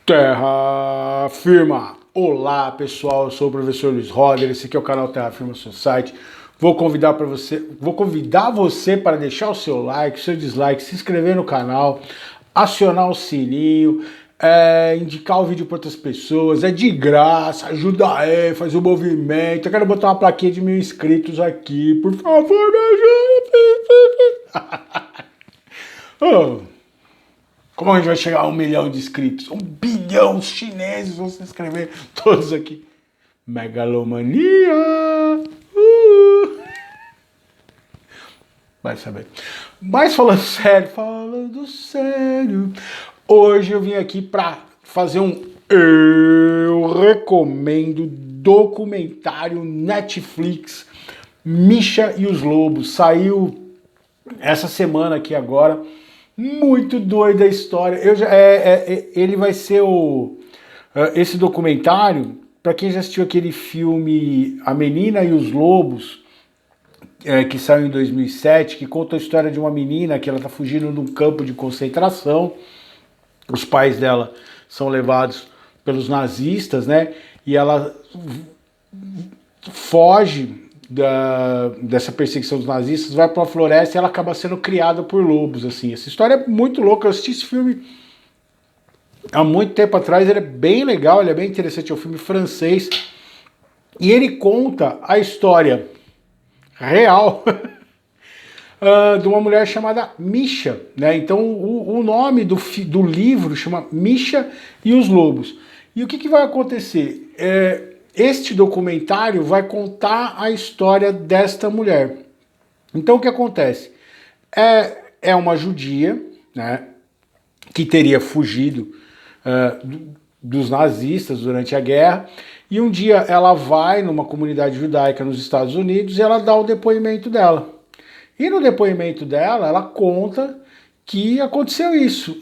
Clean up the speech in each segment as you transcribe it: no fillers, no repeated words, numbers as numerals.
Terra Firma! Olá pessoal, eu sou o professor Luiz Roder, esse aqui é o canal Terra Firma Society. Vou convidar você para deixar o seu like, seu dislike, se inscrever no canal, acionar o sininho, indicar o vídeo para outras pessoas, é de graça, ajuda aí, faz o movimento. Eu quero botar uma plaquinha de 1000 inscritos aqui, por favor, me ajude! Oh, como a gente vai chegar a 1 milhão de inscritos? 1 bilhão, os chineses vão se inscrever todos aqui. Megalomania! Vai saber. Mas falando sério, hoje eu vim aqui para fazer eu recomendo documentário Netflix, Misha e os Lobos. Saiu essa semana aqui agora. Muito doida a história. Ele vai ser esse documentário, para quem já assistiu aquele filme A Menina e os Lobos, que saiu em 2007, que conta a história de uma menina que ela está fugindo de um campo de concentração. Os pais dela são levados pelos nazistas, né? E ela foge dessa perseguição dos nazistas, vai para uma floresta e ela acaba sendo criada por lobos, assim. Essa história é muito louca, eu assisti esse filme há muito tempo atrás, ele é bem legal, ele é bem interessante, é um filme francês, e ele conta a história real de uma mulher chamada Misha, né? Então o nome do livro chama Misha e os Lobos. E o que vai acontecer? Este documentário vai contar a história desta mulher. Então o que acontece? É uma judia, né, que teria fugido dos nazistas durante a guerra, e um dia ela vai numa comunidade judaica nos Estados Unidos e ela dá o depoimento dela. E no depoimento dela, ela conta que aconteceu isso.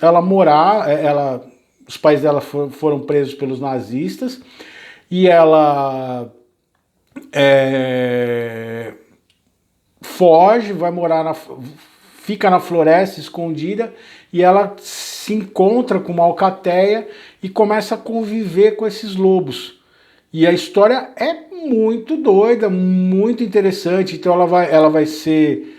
Os pais dela foram presos pelos nazistas, e ela foge, fica na floresta escondida, e ela se encontra com uma alcateia e começa a conviver com esses lobos. E a história é muito doida, muito interessante. Então ela vai ser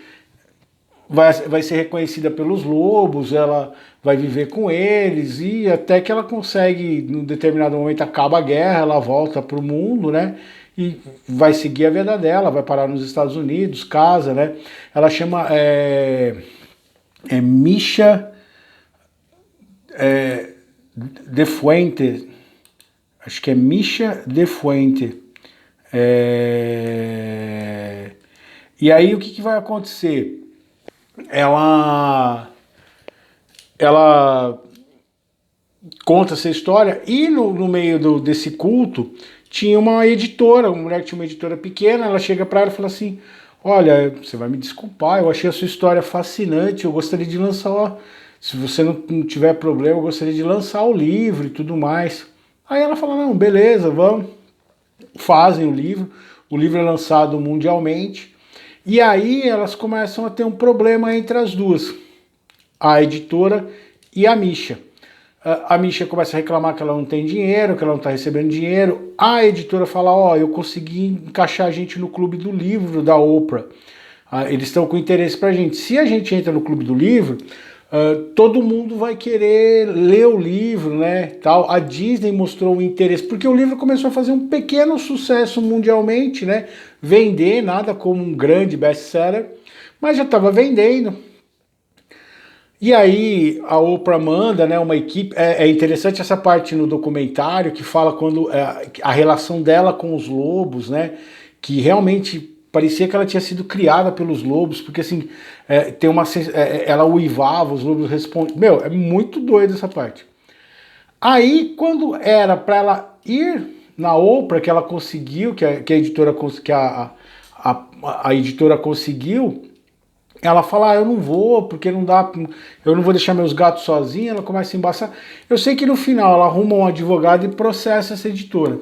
reconhecida pelos lobos, ela vai viver com eles, e até que ela consegue, num determinado momento acaba a guerra, ela volta para o mundo, né? E vai seguir a vida dela, vai parar nos Estados Unidos, casa, né? Ela chama Misha de Fuente, acho que é Misha de Fuente. E aí o que vai acontecer? Ela conta essa história, e no meio desse culto tinha uma editora, uma mulher que tinha uma editora pequena. Ela chega para ela e fala assim: olha, você vai me desculpar, eu achei a sua história fascinante, eu gostaria de lançar, se você não tiver problema, eu gostaria de lançar o livro e tudo mais. Aí ela fala: não, beleza, vamos. Fazem o livro é lançado mundialmente, e aí elas começam a ter um problema entre as duas, a editora e a Misha. A Misha começa a reclamar que ela não tem dinheiro, que ela não está recebendo dinheiro. A editora fala: ó, eu consegui encaixar a gente no clube do livro da Oprah. Eles estão com interesse pra gente. Se a gente entra no clube do livro, todo mundo vai querer ler o livro, né? Tal. A Disney mostrou um interesse, porque o livro começou a fazer um pequeno sucesso mundialmente, né? Vender, nada como um grande best-seller, mas já estava vendendo. E aí a Oprah manda, né, uma equipe. É interessante essa parte no documentário que fala quando a relação dela com os lobos, né? Que realmente parecia que ela tinha sido criada pelos lobos, porque assim, ela uivava, os lobos respondiam. Meu, é muito doido essa parte. Aí, quando era para ela ir na Oprah, que ela conseguiu, que a editora conseguiu, ela fala: eu não vou, porque não dá, eu não vou deixar meus gatos sozinha. Ela começa a embaçar. Eu sei que no final ela arruma um advogado e processa essa editora.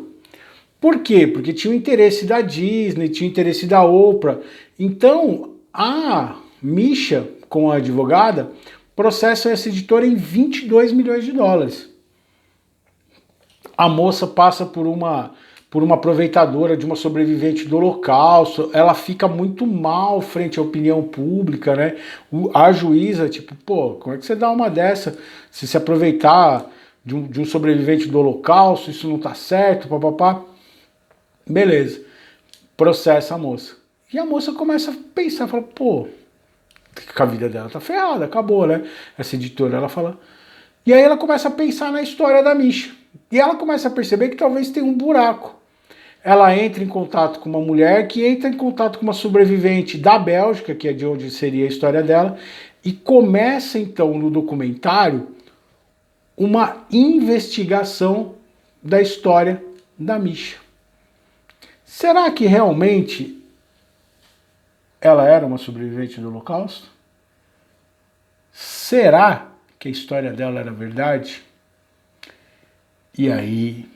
Por quê? Porque tinha o interesse da Disney, tinha o interesse da Oprah. Então, a Misha, com a advogada, processa essa editora em 22 milhões de dólares. A moça passa por uma aproveitadora de uma sobrevivente do Holocausto, ela fica muito mal frente à opinião pública, né? A juíza, tipo, pô, como é que você dá uma dessa? Se aproveitar de um sobrevivente do Holocausto, isso não tá certo, papapá. Beleza, processa a moça. E a moça começa a pensar, fala, pô, que a vida dela tá ferrada, acabou, né? Essa editora, ela fala... E aí ela começa a pensar na história da Misha. E ela começa a perceber que talvez tenha um buraco. Ela entra em contato com uma mulher que entra em contato com uma sobrevivente da Bélgica, que é de onde seria a história dela, e começa então no documentário uma investigação da história da Misha. Será que realmente ela era uma sobrevivente do Holocausto? Será que a história dela era verdade? E aí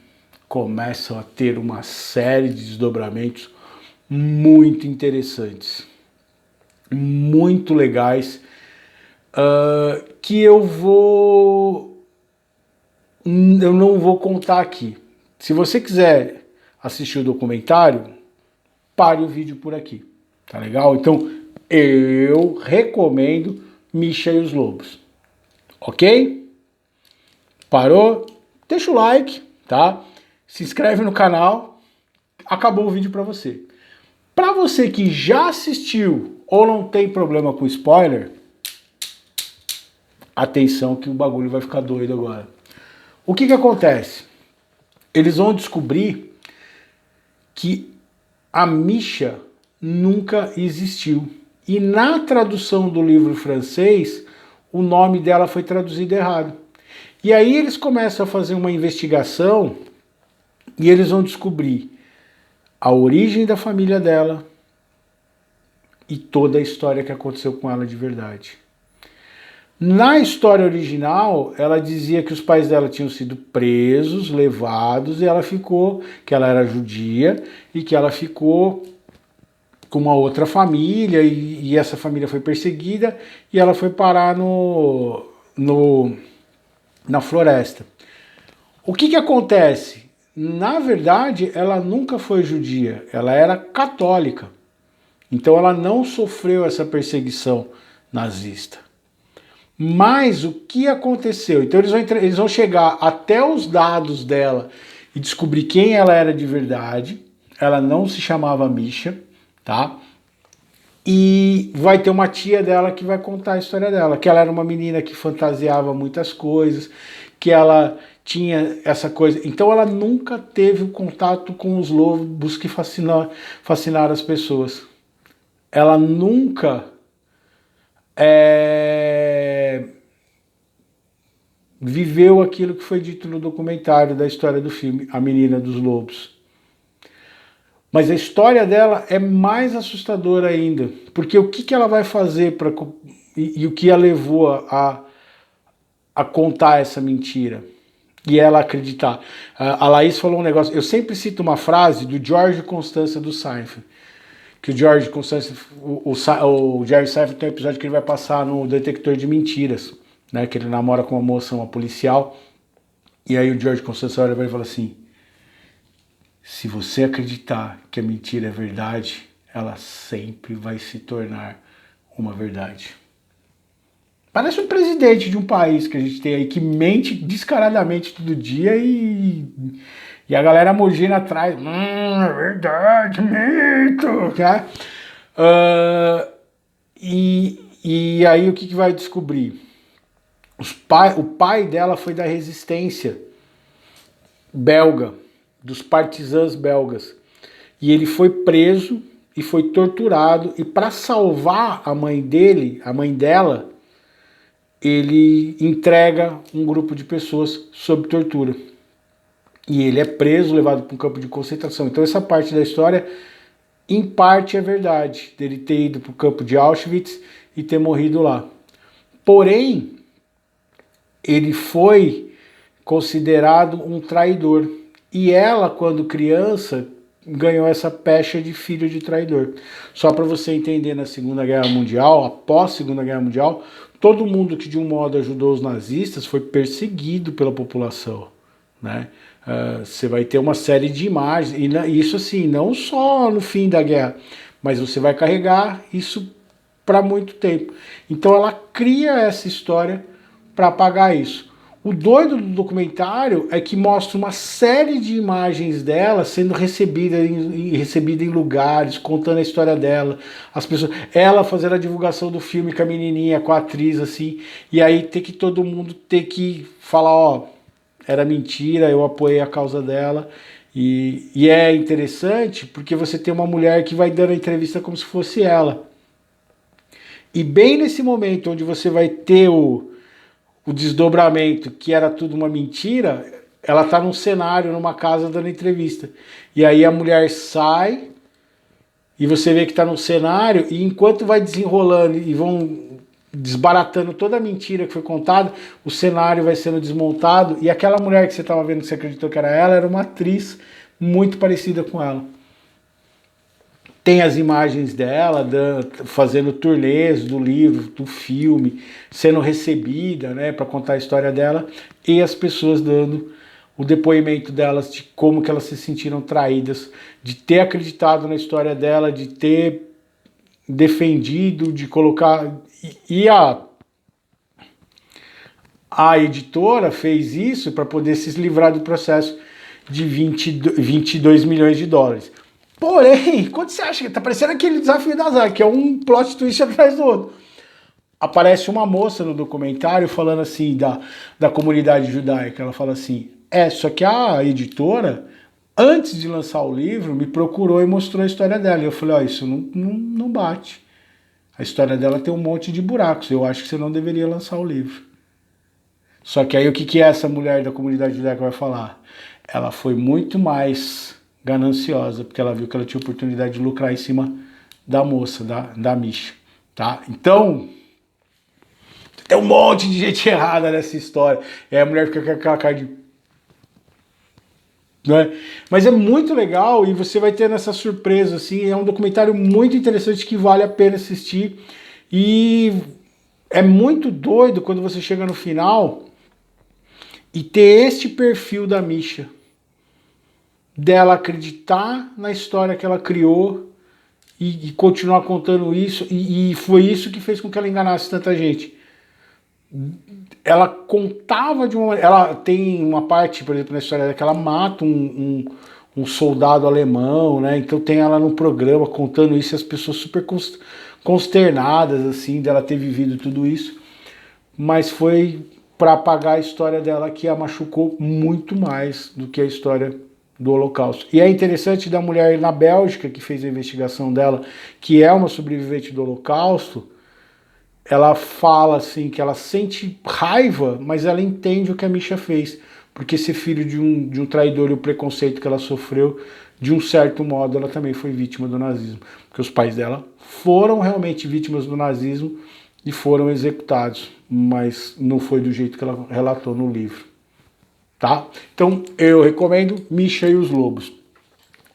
começam a ter uma série de desdobramentos muito interessantes, muito legais, que eu não vou contar aqui. Se você quiser assistir o documentário, pare o vídeo por aqui, tá legal? Então eu recomendo Misha e os Lobos, ok? Parou? Deixa o like, tá? Se inscreve no canal. Acabou o vídeo para você. Para você que já assistiu ou não tem problema com spoiler, atenção que o bagulho vai ficar doido agora. O que acontece? Eles vão descobrir que a Misha nunca existiu. E na tradução do livro francês, o nome dela foi traduzido errado. E aí eles começam a fazer uma investigação e eles vão descobrir a origem da família dela e toda a história que aconteceu com ela de verdade. Na história original, ela dizia que os pais dela tinham sido presos, levados, e ela ficou, que ela era judia, e que ela ficou com uma outra família, e essa família foi perseguida, e ela foi parar na floresta. O que acontece? Na verdade, ela nunca foi judia, ela era católica. Então ela não sofreu essa perseguição nazista. Mas o que aconteceu? Então eles vão chegar até os dados dela e descobrir quem ela era de verdade. Ela não se chamava Misha, tá? E vai ter uma tia dela que vai contar a história dela, que ela era uma menina que fantasiava muitas coisas, que ela tinha essa coisa. Então ela nunca teve o contato com os lobos que fascinaram as pessoas. Ela nunca viveu aquilo que foi dito no documentário da história do filme A Menina dos Lobos. Mas a história dela é mais assustadora ainda, porque o que ela vai fazer e o que a levou a contar essa mentira e ela acreditar. A Laís falou um negócio, eu sempre cito uma frase do George Constanza do Seinfeld, que o George Constanza, o Jerry Seinfeld tem um episódio que ele vai passar no detector de mentiras, né, que ele namora com uma moça, uma policial, e aí o George Constanza olha para ele e fala assim: se você acreditar que a mentira é verdade, ela sempre vai se tornar uma verdade. Parece um presidente de um país que a gente tem aí que mente descaradamente todo dia e a galera mugindo atrás. É verdade, mito. Né? E aí o que vai descobrir? O pai dela foi da resistência belga, dos partisãs belgas. E ele foi preso e foi torturado. E para salvar a mãe dela, ele entrega um grupo de pessoas sob tortura. E ele é preso, levado para um campo de concentração. Então essa parte da história, em parte, é verdade, dele ter ido para o campo de Auschwitz e ter morrido lá. Porém, ele foi considerado um traidor. E ela, quando criança, ganhou essa pecha de filho de traidor. Só para você entender, na Segunda Guerra Mundial, após a Segunda Guerra Mundial, todo mundo que de um modo ajudou os nazistas foi perseguido pela população, né? Você vai ter uma série de imagens, e isso assim, não só no fim da guerra, mas você vai carregar isso para muito tempo. Então ela cria essa história para apagar isso. O doido do documentário é que mostra uma série de imagens dela sendo recebida em lugares, contando a história dela, as pessoas, ela fazendo a divulgação do filme com a menininha, com a atriz, assim, e aí ter que todo mundo ter que falar, ó, era mentira, eu apoiei a causa dela. E é interessante porque você tem uma mulher que vai dando a entrevista como se fosse ela. E bem nesse momento onde você vai ter o desdobramento, que era tudo uma mentira, ela está num cenário, numa casa, dando entrevista. E aí a mulher sai, e você vê que está num cenário, e enquanto vai desenrolando e vão desbaratando toda a mentira que foi contada, o cenário vai sendo desmontado, e aquela mulher que você estava vendo, que você acreditou que era ela, era uma atriz muito parecida com ela. Tem as imagens dela fazendo turnês do livro, do filme, sendo recebida, né, para contar a história dela, e as pessoas dando o depoimento delas de como que elas se sentiram traídas, de ter acreditado na história dela, de ter defendido, de colocar... E a editora fez isso para poder se livrar do processo de 22 milhões de dólares. Porém, quando você acha que tá parecendo aquele Desafio da Zaga, que é um plot twist atrás do outro, aparece uma moça no documentário falando assim da comunidade judaica. Ela fala assim, só que a editora, antes de lançar o livro, me procurou e mostrou a história dela. E eu falei, ó, isso não bate. A história dela tem um monte de buracos, eu acho que você não deveria lançar o livro. Só que aí o que essa mulher da comunidade judaica vai falar? Ela foi muito mais gananciosa, porque ela viu que ela tinha oportunidade de lucrar em cima da moça, da Misha, tá? Então, tem um monte de gente errada nessa história. E aí a mulher fica com aquela cara de... Né? Mas é muito legal e você vai tendo essa surpresa, assim, é um documentário muito interessante que vale a pena assistir e é muito doido quando você chega no final e ter este perfil da Misha, dela acreditar na história que ela criou e continuar contando isso, e foi isso que fez com que ela enganasse tanta gente. Ela contava de uma... Ela tem uma parte, por exemplo, na história dela, que ela mata um soldado alemão, né? Então tem ela no programa contando isso, e as pessoas super consternadas, assim, dela ter vivido tudo isso. Mas foi para apagar a história dela que a machucou muito mais do que a história do Holocausto. E é interessante da mulher na Bélgica, que fez a investigação dela, que é uma sobrevivente do Holocausto, ela fala assim que ela sente raiva, mas ela entende o que a Misha fez, porque ser filho de um traidor e o preconceito que ela sofreu, de um certo modo, ela também foi vítima do nazismo, porque os pais dela foram realmente vítimas do nazismo e foram executados, mas não foi do jeito que ela relatou no livro. Tá? Então eu recomendo Misha e os Lobos.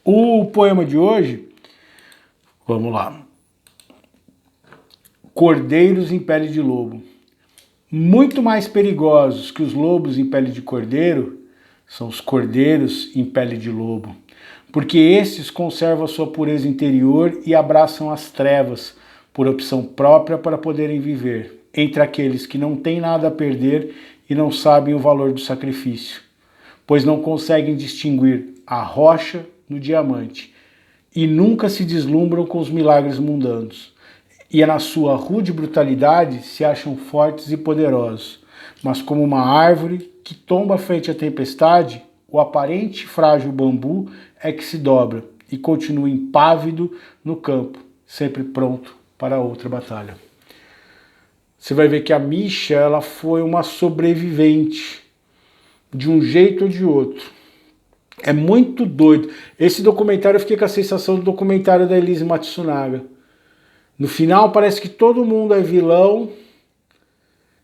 O poema de hoje, vamos lá. Cordeiros em pele de lobo. Muito mais perigosos que os lobos em pele de cordeiro são os cordeiros em pele de lobo, porque estes conservam a sua pureza interior e abraçam as trevas por opção própria para poderem viver entre aqueles que não têm nada a perder e não sabem o valor do sacrifício, pois não conseguem distinguir a rocha do diamante e nunca se deslumbram com os milagres mundanos. E na sua rude brutalidade se acham fortes e poderosos, mas como uma árvore que tomba frente à tempestade, o aparente frágil bambu é que se dobra e continua impávido no campo, sempre pronto para outra batalha. Você vai ver que a Misha, ela foi uma sobrevivente, de um jeito ou de outro. É muito doido. Esse documentário eu fiquei com a sensação do documentário da Elise Matsunaga. No final parece que todo mundo é vilão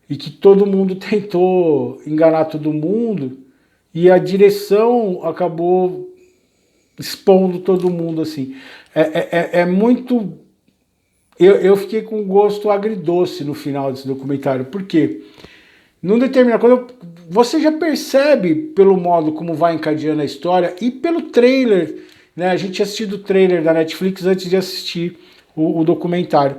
e que todo mundo tentou enganar todo mundo e a direção acabou expondo todo mundo assim. É muito... Eu fiquei com um gosto agridoce no final desse documentário. Por quê? Num determinado, você já percebe pelo modo como vai encadeando a história e pelo trailer, né? A gente tinha assistido o trailer da Netflix antes de assistir o documentário.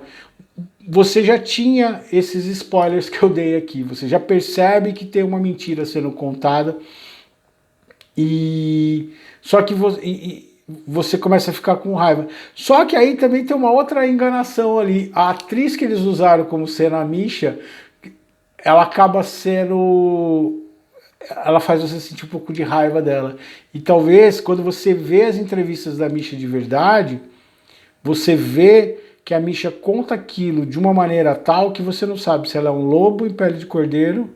Você já tinha esses spoilers que eu dei aqui. Você já percebe que tem uma mentira sendo contada e só que você começa a ficar com raiva. Só que aí também tem uma outra enganação ali. A atriz que eles usaram como sendo a Misha, ela acaba sendo... ela faz você sentir um pouco de raiva dela. E talvez, quando você vê as entrevistas da Misha de verdade, você vê que a Misha conta aquilo de uma maneira tal que você não sabe se ela é um lobo em pele de cordeiro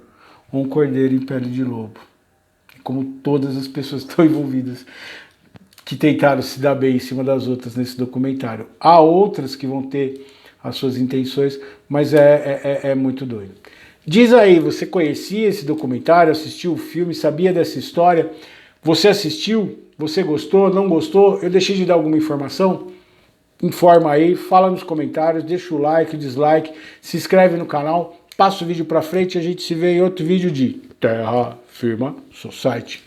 ou um cordeiro em pele de lobo. Como todas as pessoas que estão envolvidas, que tentaram se dar bem em cima das outras nesse documentário. Há outras que vão ter as suas intenções, mas é muito doido. Diz aí, você conhecia esse documentário, assistiu o filme, sabia dessa história? Você assistiu? Você gostou? Não gostou? Eu deixei de dar alguma informação? Informa aí, fala nos comentários, deixa o like, dislike, se inscreve no canal, passa o vídeo pra frente e a gente se vê em outro vídeo de Terra Firma Society.